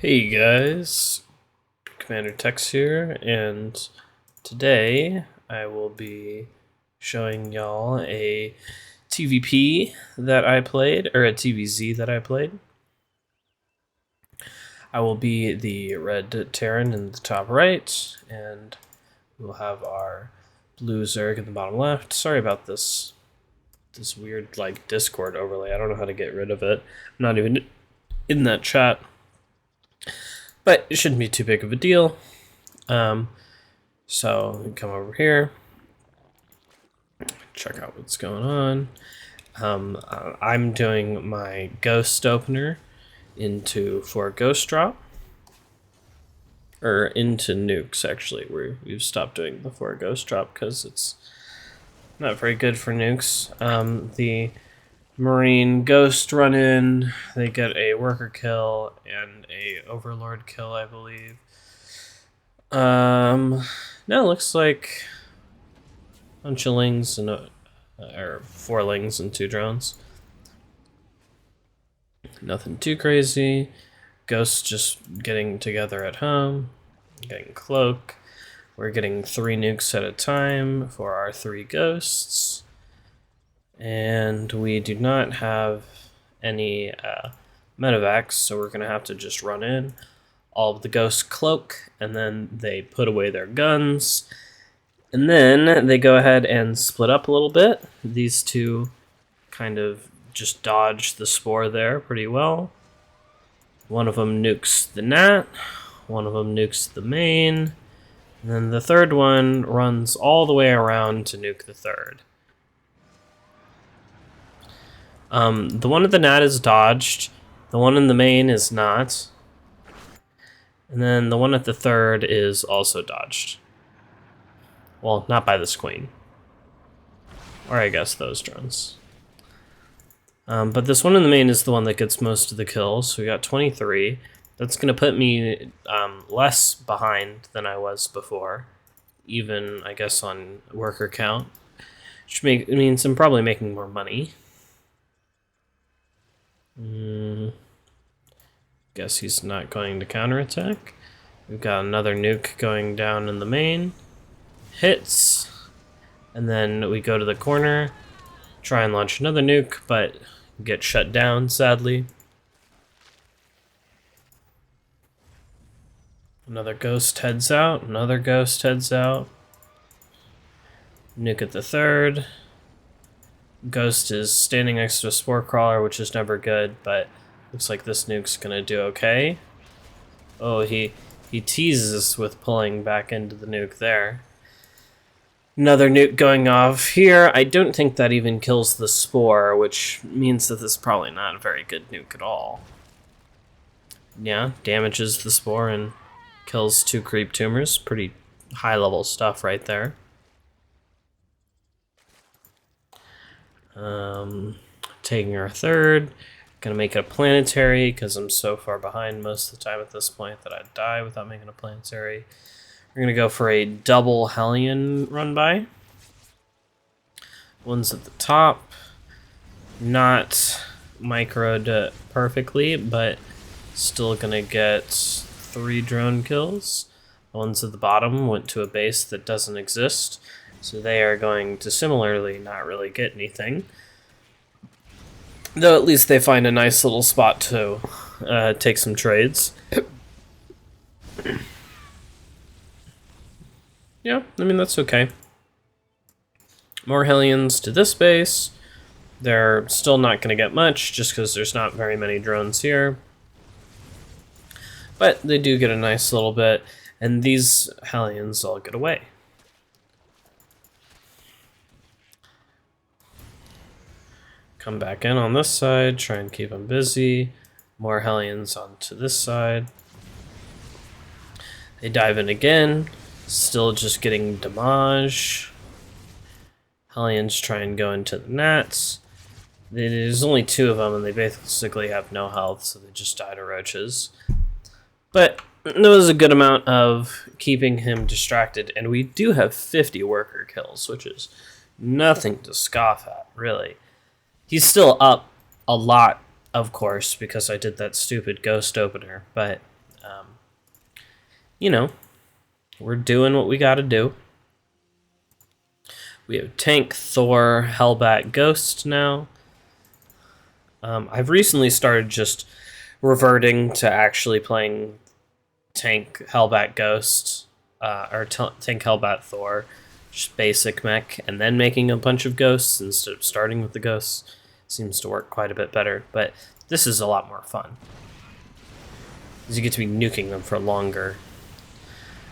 Hey guys, Commander Tex here, and today I will be showing y'all a TVP that I played, or a TVZ that I played. I will be the red Terran in the top right, and we'll have our blue Zerg in the bottom left. Sorry about this weird Discord overlay. I don't know how to get rid of it. I'm not even in that chat. But it shouldn't be too big of a deal. So we come over here, check out what's going on. I'm doing my ghost opener into 4 ghost drop, or into nukes actually. We've stopped doing the 4 ghost drop because it's not very good for nukes. The Marine Ghost run in, they get a worker kill and a overlord kill, I believe. No, it looks like a bunch of lings and or 4 lings and 2 drones. Nothing too crazy. Ghosts just getting together at home, getting cloak. We're getting 3 nukes at a time for our 3 ghosts. And we do not have any medevacs, so we're going to have to just run in. All of the ghosts cloak, and then they put away their guns. And then they go ahead and split up a little bit. These two kind of just dodge the spore there pretty well. One of them nukes the Nat, one of them nukes the main, and then the third one runs all the way around to nuke the third. The one at the Nat is dodged, the one in the main is not, and then the one at the third is also dodged. Well, not by this queen. Or I guess those drones. But this one in the main is the one that gets most of the kills, so we got 23. That's going to put me less behind than I was before, even, I guess, on worker count. Which means I'm probably making more money. Guess he's not going to counterattack. We've got another nuke going down in the main. Hits. And then we go to the corner, try and launch another nuke, but get shut down, sadly. Another ghost heads out, another ghost heads out. Nuke at the third. Ghost is standing next to a spore crawler, which is never good, but looks like this nuke's gonna do okay. Oh, he teases with pulling back into the nuke there. Another nuke going off here. I don't think that even kills the spore, which means that this is probably not a very good nuke at all. Yeah, damages the spore and kills 2 creep tumors. Pretty high level stuff right there. Taking our third. Gonna make it a planetary because I'm so far behind most of the time at this point that I'd die without making a planetary. We're gonna go for a double Hellion run by. One's at the top. Not microed perfectly, but still gonna get 3 drone kills. The ones at the bottom went to a base that doesn't exist, so they are going to similarly not really get anything. Though at least they find a nice little spot to take some trades. Yeah, I mean, that's okay. More Hellions to this base. They're still not going to get much, just because there's not very many drones here. But they do get a nice little bit, and these Hellions all get away. Come back in on this side, try and keep them busy. More Hellions onto this side. They dive in again, still just getting damage. Hellions try and go into the Nats. There's only 2 of them, and they basically have no health, so they just die to roaches. But there was a good amount of keeping him distracted, and we do have 50 worker kills, which is nothing to scoff at, really. He's still up a lot, of course, because I did that stupid ghost opener, but You know, we're doing what we gotta do. We have Tank, Thor, Hellbat, Ghost now. I've recently started just reverting to actually playing Tank, Hellbat, Ghost, or Tank, Hellbat, Thor, just basic mech, and then making a bunch of ghosts instead of starting with the ghosts. Seems to work quite a bit better, but this is a lot more fun, because you get to be nuking them for longer.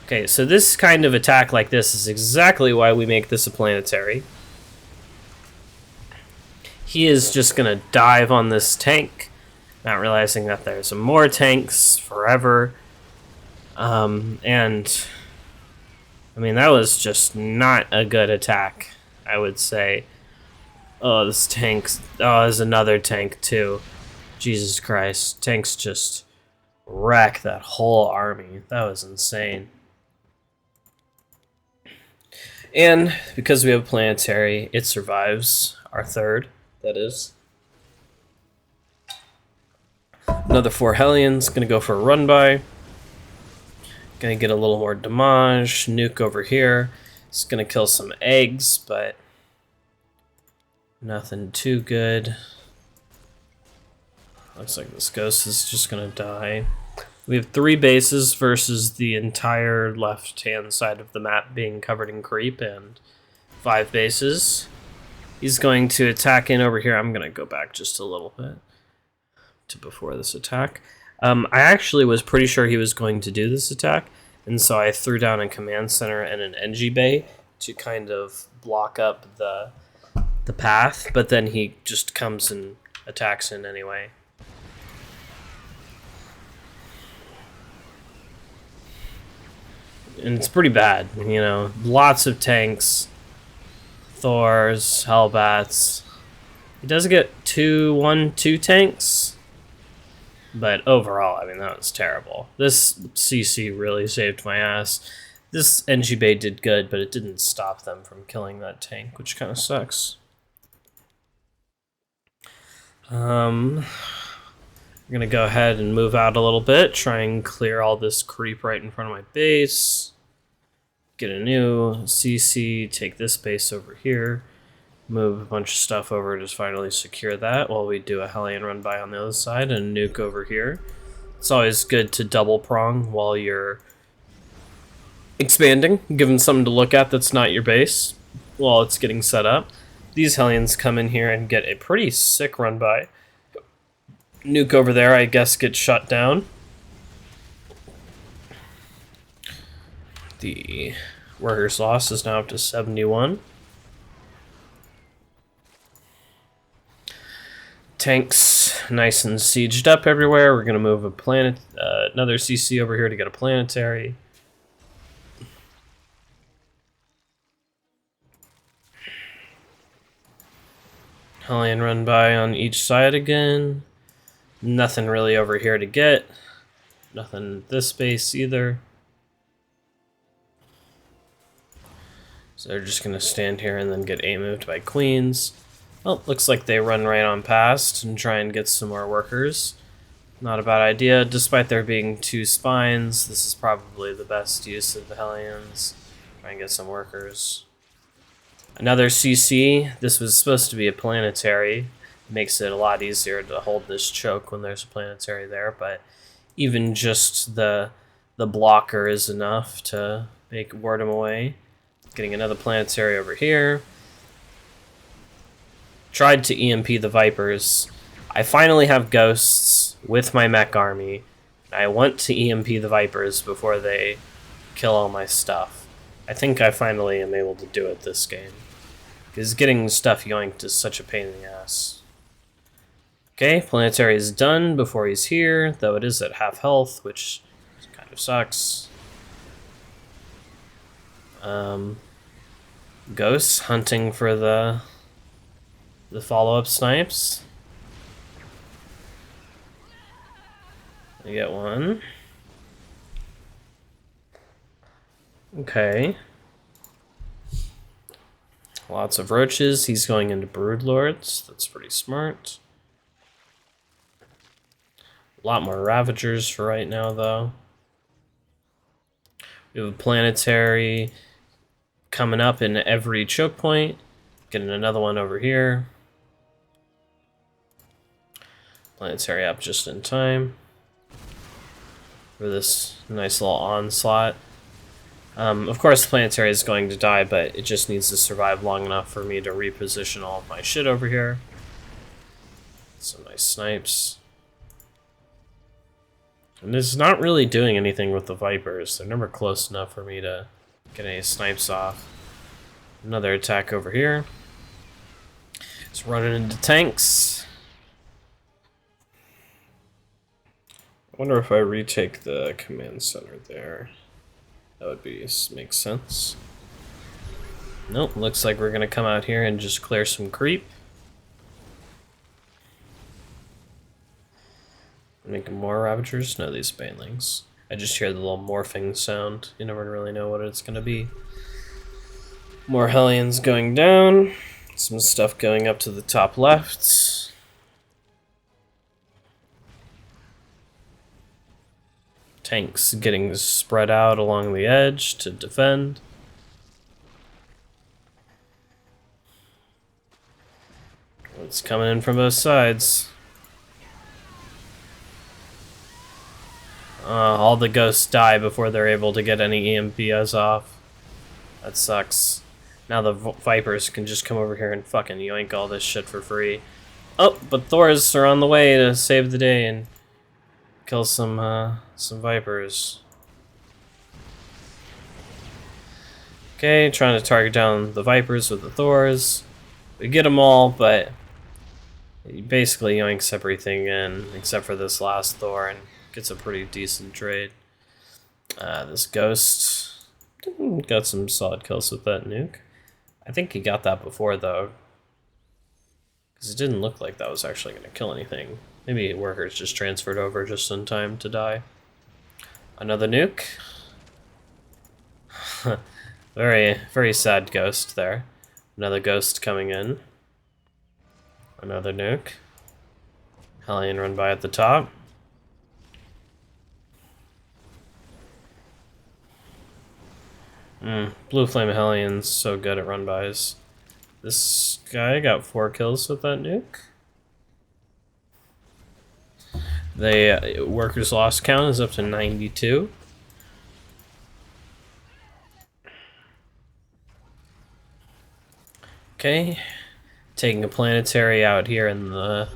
Okay, so this kind of attack like this is exactly why we make this a planetary. He is just going to dive on this tank, not realizing that there's more tanks forever. And, I mean, that was just not a good attack, I would say. Oh, this tank's... Oh, there's another tank, too. Jesus Christ. Tanks just wreck that whole army. That was insane. And because we have a planetary, it survives our third, that is. Another 4 Hellions, gonna go for a run by. Gonna get a little more damage. Nuke over here. It's gonna kill some eggs, but nothing too good. Looks like this ghost is just gonna die. We have 3 bases versus the entire left-hand side of the map being covered in creep, and 5 bases. He's going to attack in over here. I'm going to go back just a little bit to before this attack. I actually was pretty sure he was going to do this attack, and so I threw down a command center and an NG bay to kind of block up the path, but then he just comes and attacks in anyway. And it's pretty bad, you know. Lots of tanks, Thors, Hellbats. He does get 2 tanks, but overall, I mean, that was terrible. This CC really saved my ass. This NG Bay did good, but it didn't stop them from killing that tank, which kind of sucks. I'm gonna go ahead and move out a little bit, try and clear all this creep right in front of my base. Get a new CC, take this base over here, move a bunch of stuff over to finally secure that while we do a Hellion run by on the other side and nuke over here. It's always good to double prong while you're expanding, give them something to look at that's not your base while it's getting set up. These Hellions come in here and get a pretty sick run by. Nuke over there, I guess, gets shut down. The workers' loss is now up to 71. Tanks nice and sieged up everywhere. We're gonna move another CC over here to get a planetary. Hellion run by on each side again. Nothing really over here to get. Nothing this base either. So they're just gonna stand here and then get A-moved by queens. Well, looks like they run right on past and try and get some more workers. Not a bad idea. Despite there being 2 spines, this is probably the best use of the Hellions. Try and get some workers. Another CC. This was supposed to be a planetary. Makes it a lot easier to hold this choke when there's a planetary there, but even just the blocker is enough to ward him away. Getting another planetary over here. Tried to EMP the Vipers. I finally have ghosts with my mech army. I want to EMP the Vipers before they kill all my stuff. I think I finally am able to do it this game, because getting stuff yoinked is such a pain in the ass. Okay, planetary is done before he's here, though it is at half health, which kind of sucks. Ghosts hunting for the follow-up snipes. I get one. Okay. Lots of roaches. He's going into Broodlords. That's pretty smart. A lot more Ravagers for right now, though. We have a Planetary coming up in every choke point. Getting another one over here. Planetary up just in time for this nice little onslaught. Of course, the Planetary is going to die, but it just needs to survive long enough for me to reposition all of my shit over here. Some nice snipes. And this is not really doing anything with the Vipers. They're never close enough for me to get any snipes off. Another attack over here. It's running into tanks. I wonder if I retake the command center there. That would make sense. Nope, looks like we're gonna come out here and just clear some creep. Making more Ravagers? No, these Banelings. I just hear the little morphing sound. You never really know what it's gonna be. More Hellions going down. Some stuff going up to the top left. Tanks getting spread out along the edge to defend. It's coming in from both sides. All the ghosts die before they're able to get any EMPs off. That sucks. Now the Vipers can just come over here and fucking yoink all this shit for free. Oh, but Thors are on the way to save the day and kill some Vipers. Okay, trying to target down the Vipers with the Thors. We get them all, but he basically yoinks everything in except for this last Thor and gets a pretty decent trade. This Ghost got some solid kills with that nuke. I think he got that before, though, because it didn't look like that was actually going to kill anything. Maybe Workers just transferred over just in time to die. Another nuke. Very, very sad Ghost there. Another Ghost coming in. Another nuke. Hellion run by at the top. Blue Flame Hellions so good at run-bys. This guy got 4 kills with that nuke. The Workers lost count is up to 92. Okay, taking a Planetary out here in the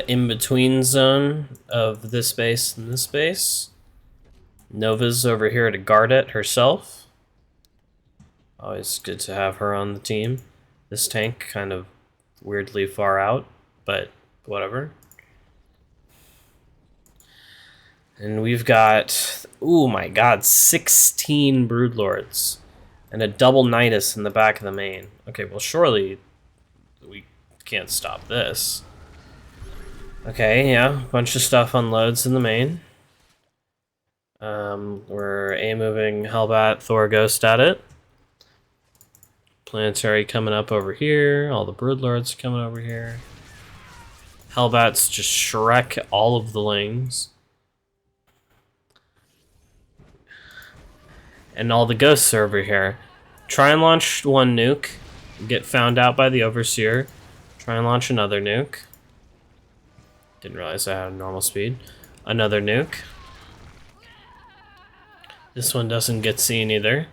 in-between zone of this base and this base. Nova's over here to guard it herself. Always good to have her on the team. This tank kind of weirdly far out, but whatever. And we've got, oh my god, 16 Broodlords. And a double Nidus in the back of the main. Okay, well surely we can't stop this. Okay, yeah, a bunch of stuff unloads in the main. We're A-moving Hellbat, Thor Ghost at it. Planetary coming up over here. All the Broodlords coming over here. Hellbats just Shrek all of the Lings. And all the Ghosts are over here. Try and launch one nuke. Get found out by the Overseer. Try and launch another nuke. Didn't realize I had normal speed. Another nuke. This one doesn't get seen either.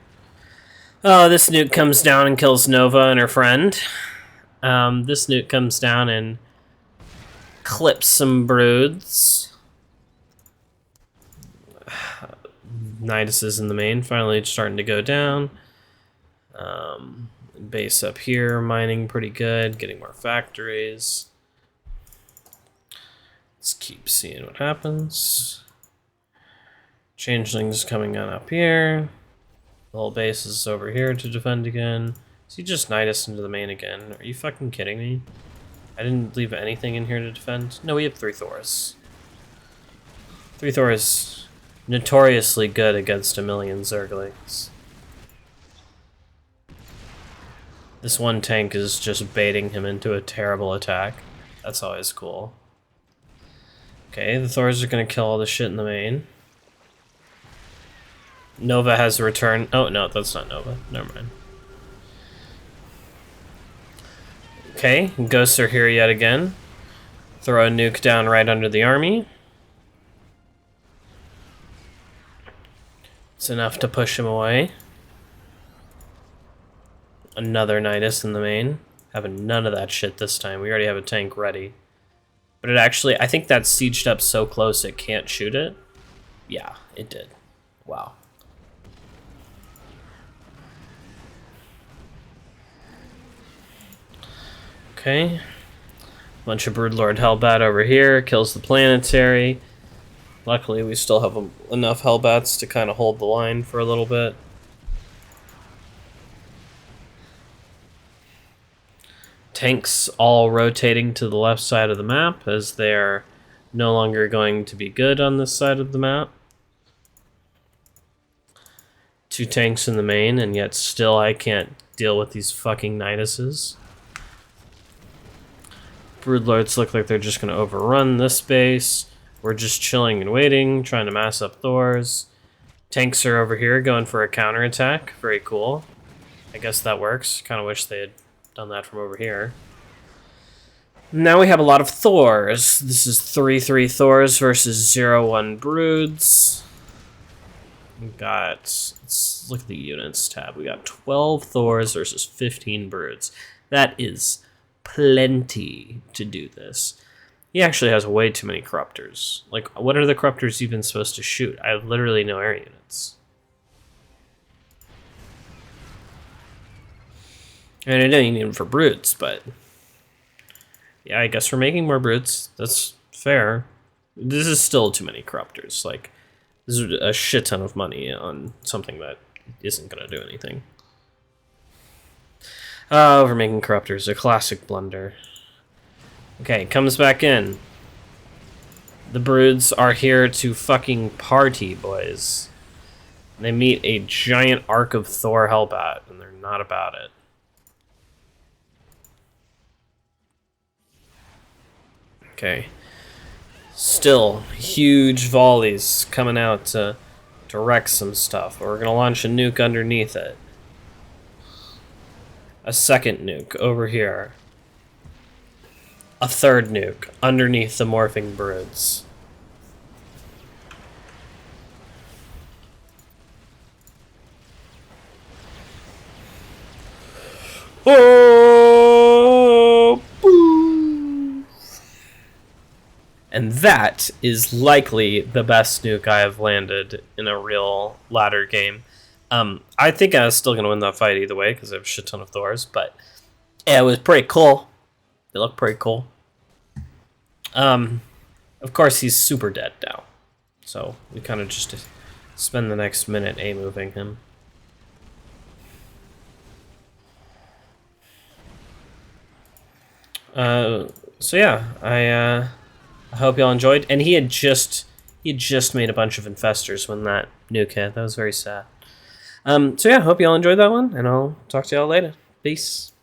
Oh, this nuke comes down and kills Nova and her friend. This nuke comes down and clips some Broods. Nidus is in the main, finally starting to go down. Base up here, mining pretty good, getting more factories. Let's keep seeing what happens. Changelings coming on up here. The whole base is over here to defend again. Is he just Nidus into the main again? Are you fucking kidding me? I didn't leave anything in here to defend. No, we have 3 Thors. 3 Thors notoriously good against a million Zerglings. This one tank is just baiting him into a terrible attack. That's always cool. Okay, the Thors are gonna kill all the shit in the main. Nova has returned. Oh, no, that's not Nova. Never mind. Okay, ghosts are here yet again. Throw a nuke down right under the army. It's enough to push him away. Another Nidus in the main. Having none of that shit this time. We already have a tank ready. But it actually, I think that's sieged up so close it can't shoot it. Yeah, it did. Wow. Okay. Bunch of Broodlord Hellbat over here. Kills the planetary. Luckily, we still have enough Hellbats to kind of hold the line for a little bit. Tanks all rotating to the left side of the map as they're no longer going to be good on this side of the map. 2 tanks in the main, and yet still I can't deal with these fucking Niduses. Broodlords look like they're just going to overrun this base. We're just chilling and waiting, trying to mass up Thors. Tanks are over here going for a counterattack. Very cool. I guess that works. Kind of wish they had done that from over here. Now we have a lot of Thors. This is 3-3 Thors versus 0-1 Broods. We got, let's look at the units tab. We got 12 Thors versus 15 Broods. That is plenty to do this. He actually has way too many Corruptors. Like, what are the Corruptors even supposed to shoot? I have literally no air units. And I don't need them for Broods, but... yeah, I guess we're making more Broods. That's fair. This is still too many Corruptors. Like, this is a shit ton of money on something that isn't going to do anything. We're making Corruptors. A classic blunder. Okay, comes back in. The Broods are here to fucking party, boys. They meet a giant arc of Thor Hellbat, and they're not about it. Okay. Still, huge volleys coming out to wreck some stuff. We're gonna launch a nuke underneath it. A second nuke over here. A third nuke underneath the morphing Broods. Oh! Boom. And that is likely the best nuke I have landed in a real ladder game. I think I was still going to win that fight either way because I have a shit ton of Thors, but yeah, it was pretty cool. They look pretty cool. Of course, he's super dead now. So we kind of just spend the next minute A-moving him. So yeah, I hope y'all enjoyed. And he had just made a bunch of infestors when that nuke hit. That was very sad. So yeah, hope y'all enjoyed that one, and I'll talk to y'all later. Peace.